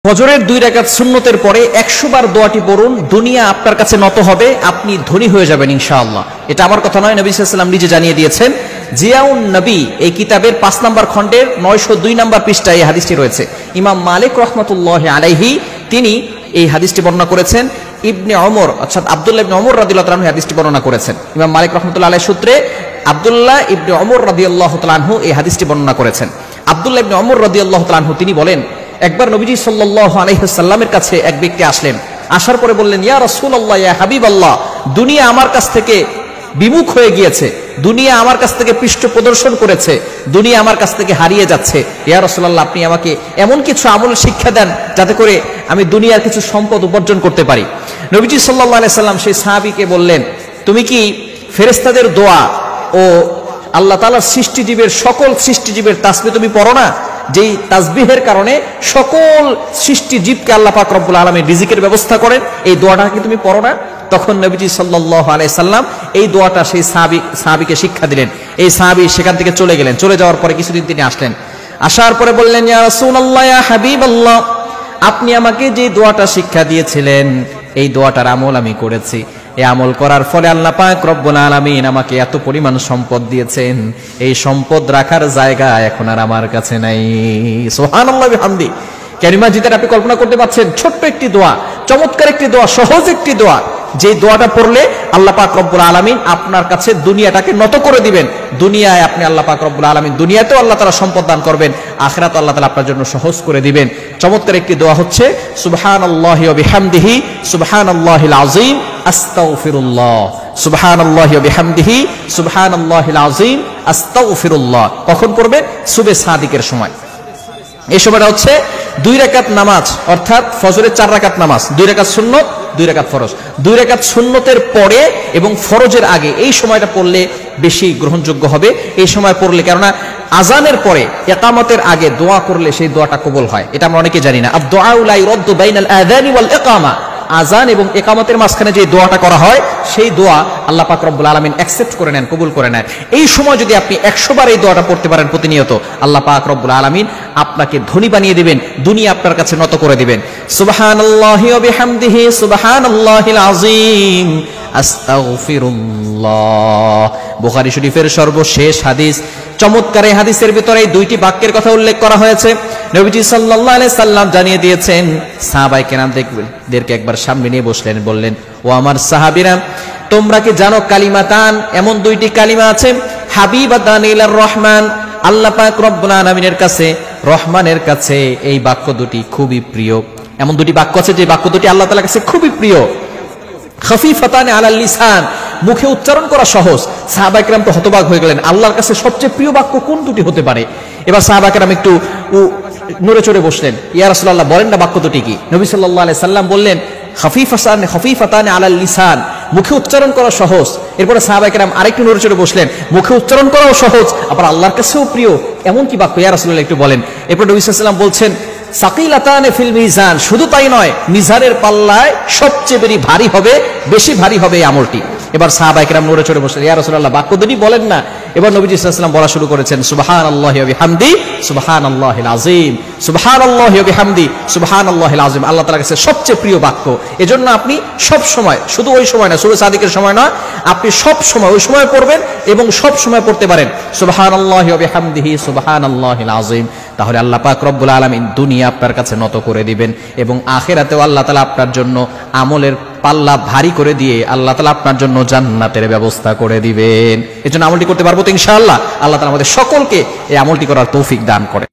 ফজরের 2 রাকাত সুন্নতের পরে 100 বার দোয়াটি পড়ুন, দুনিয়া আপনার কাছে নত হবে, আপনি ধনী হয়ে যাবেন ইনশাআল্লাহ। এটা আমার কথা নয়, নবী সাল্লাল্লাহু আলাইহি ওয়াসাল্লাম নিজে জানিয়ে দিয়েছেন। জিয়াউন নবী এই কিতাবের 5 নম্বর খণ্ডের 902 নম্বর পৃষ্ঠায় এই হাদিসটি রয়েছে। ইমাম মালিক রাহমাতুল্লাহি আলাইহি তিনি এই হাদিসটি বর্ণনা করেছেন। ইবনে ওমর অর্থাৎ আব্দুল্লাহ ইবনে ওমর রাদিয়াল্লাহু তাআলা হাদিসটি বর্ণনা করেছেন। ইমাম মালিক রাহমাতুল্লাহি আলাইহি সূত্রে আব্দুল্লাহ ইবনে ওমর রাদিয়াল্লাহু তাআলা এই হাদিসটি বর্ণনা করেছেন। আব্দুল্লাহ ইবনে ওমর রাদিয়াল্লাহু তাআলা তিনি বলেন, একবার নবীজি সাল্লাল্লাহু আলাইহি ওয়াসাল্লামের কাছে এক ব্যক্তি আসলেন। আসার পরে বললেন, ইয়া রাসূলুল্লাহ, ইয়া হাবিবাল্লাহ, দুনিয়া আমার কাছ থেকে বিমুখ হয়ে গিয়েছে, দুনিয়া আমার কাছ থেকে পৃষ্ঠ প্রদর্শন করেছে, দুনিয়া আমার কাছ থেকে হারিয়ে যাচ্ছে। ইয়া রাসূলুল্লাহ, আপনি আমাকে এমন কিছু আমল শিক্ষা দেন যাতে করে আমি দুনিয়ার কিছু সম্পদ উপার্জন করতে পারি। নবীজি সাল্লাল্লাহু আলাইহি ওয়াসাল্লাম সেই সাহাবীকে বললেন, তুমি কি ফেরেশতাদের দোয়া ও আল্লাহ তাআলার সৃষ্টিজীবের সকল সৃষ্টিজীবের তাসবিহ তুমি পড়ো না? যেই তাসবিহের কারণে সকল সৃষ্টিজীবকে আল্লাহ পাক রব্বুল আলামিন রিজিকের ব্যবস্থা করেন, এই দোয়াটা কি তুমি পড়ো না? তখন নবীজি সাল্লাল্লাহু আলাইহি সাল্লাম এই দোয়াটা সেই সাহাবীকে শিক্ষা দিলেন। এই সাহাবী সেখান থেকে চলে গেলেন। চলে যাওয়ার পরে কিছুদিন তিনি আসলেন। আসার পরে বললেন, ইয়া রাসূলুল্লাহ, ইয়া হাবিবাল্লাহ, আপনি আমাকে যে দোয়াটা শিক্ষা দিয়েছিলেন এই দোয়াটার আমল আমি করেছি। এই আমল করার ফলে আল্লাহ পাক রব্বুল আলামিন আমাকে এত পরিমাণ সম্পদ দিয়েছেন, এই সম্পদ রাখার জায়গা এখন আর আমার কাছে নাই। সুবহানাল্লাহ বিহামদি। কালিমা যেটা আপনি কল্পনা করতে পারছেন, ছোট্ট একটি দোয়া, চমৎকার একটি দোয়া, সহজ একটি দোয়া, যে দোয়াটা পড়লে আল্লাহ পাক রব্বুল আলামিন আপনার কাছে দুনিয়াটাকে নত করে দিবেন। দুনিয়ায় আপনি আল্লাহ পাক রব্বুল আলামিন, দুনিয়াতেও আল্লাহ তাআলা সম্পদ দান করবেন, আখিরাতে আল্লাহ তাআলা আপনার জন্য সহজ করে দিবেন। চমৎকার একটি দোয়া হচ্ছে সুবহানাল্লাহি ওয়া বিহামদিহি সুবহানাল্লাহিল আযীম আস্তাগফিরুল্লাহ, সুবহানাল্লাহি ওয়া বিহামদিহি সুবহানাল্লাহিল আযীম আস্তাগফিরুল্লাহ। কখন পড়বে? সুবহে সাদিকের সময়। এই সময়টা হচ্ছে 2 রাকাত নামাজ, অর্থাৎ ফজরের 4 রাকাত নামাজ, 2 রাকাত সুন্নত, 2 রাকাত ফরজ। 2 রাকাত সুন্নতের পরে এবং ফরজের আগে এই সময়টা পড়লে বেশি গ্রহণযোগ্য হবে। এই সময় পড়লে, কেননা আজানের পরে ইকামতের আগে দোয়া করলে সেই দোয়াটা কবুল হয়, এটা আমরা অনেকে জানি না। আদ-দুআউ লা ইউরাদ্দু বাইনাল আযানি ওয়াল ইকামা, আজান এবং ইকামতের মাঝখানে যে দোয়াটা করা হয় সেই দোয়া আল্লাহ পাক রব্বুল আলামিন অ্যাকসেপ্ট করে নেন, কবুল করে নেন। এই সময় যদি আপনি 100 বার এই দোয়াটা পড়তে পারেন প্রতিনিয়ত, আল্লাহ পাক রব্বুল আলামিন আপনাকে ধনী বানিয়ে দিবেন, দুনিয়া আপনার কাছে নত করে দিবেন। সুবহানাল্লাহি ওয়া বিহামদিহি সুবহানাল্লাহিল আযীম আস্তাগফিরুল্লাহ। বুখারী শরীফের সর্বশেষ হাদিস। চমৎকার এই হাদিসের ভিতরে এই 2টি বাক্যের কথা উল্লেখ করা হয়েছে। নবীজি সাল্লাল্লাহু আলাইহি সাল্লাম জানিয়ে দিয়েছেন, সাহাবায়ে কেরামদেরকে একবার সামনে নিয়ে বসলেন, বললেন, ও আমার সাহাবীরা, তোমরা কি জানো কালিমাতান, এমন 2টি কালিমা আছে, হাবিবাতান ইলার রহমান, আল্লাহ পাক রব্বুল আলামিনের কাছে, রহমানের কাছে এই বাক্য দুটি খুবই প্রিয়। এমন 2টি বাক্য আছে যে বাক্য দুটি আল্লাহ তাআলার কাছে খুবই প্রিয়। খাফিফাতান আলাল লিসান, মুখে উচ্চারণ করা সহজ। সাহাবায়ে কেরাম তো হতবাক হয়ে গেলেন, আল্লাহর কাছে সবচেয়ে প্রিয় বাক্য কোন দুটি হতে পারে? এবার সাহাবায়ে কেরাম একটু নড়ে চড়ে বসলেন। ইয়া রাসূলুল্লাহ, বলেন না বাক্য দুটি কি? নবী সাল্লাল্লাহু আলাইহি সাল্লাম বললেন, খাফিফাতান আলাল লিসান, মুখে উচ্চারণ করা সহজ। এরপরে সাহাবায়ে কেরাম আরেকটু নড়ে চড়ে বসলেন, মুখে উচ্চারণ করাও সহজ, আবার আল্লাহর কাছেও প্রিয়, এমন কি বাক্য ইয়া রাসূলুল্লাহ একটু বলেন। এরপর নবী সাল্লাল্লাহু আলাইহি সাল্লাম বলছেন, সাকিলাতানে ফিল মিজান, শুধু তাই নয়, মিজানের পাল্লায় সবচেয়ে ভারী হবে, বেশি ভারী হবে এই আমলটি। এবার সাহাবায়ে কেরাম নড়ে চড়ে বসলেন, ইয়া রাসূলুল্লাহ বাক্য দুটি বলেন না। এবার নবীজি সাল্লাল্লাহু আলাইহি সাল্লাম বলা শুরু করেছেন, সুবহানাল্লাহি ওয়া বিহামদি সুবহানাল্লাহিল আযীম, সুবহানাল্লাহি ওয়া বিহামদি সুবহানাল্লাহিল আযীম, আল্লাহ তাআলার কাছে সবচেয়ে প্রিয় বাক্য। এজন্য আপনি সব সময়, শুধু ওই সময় না, সূরা সাদিকের সময় না, আপনি সব সময় ওই সময় পড়বেন এবং সব সময় পড়তে পারেন সুবহানাল্লাহি ওয়া বিহামদিহি সুবহানাল্লাহিল আযীম। তাহলে আল্লাহ পাক রব্বুল আলামিন দুনিয়া আপনার কাছে নত করে দিবেন এবং আখিরাতেও আল্লাহ তাআলা আপনার জন্য আমলের পাল্লা ভারী করে দিয়ে আল্লাহ তাআলা আপনার জন্য জান্নাতের ব্যবস্থা করে দিবেন। এজন্য আমলটি করতে পারবো তো ইনশাআল্লাহ। আল্লাহ তাআলা আমাদের সকলকে এই আমলটি করার তৌফিক দান করে।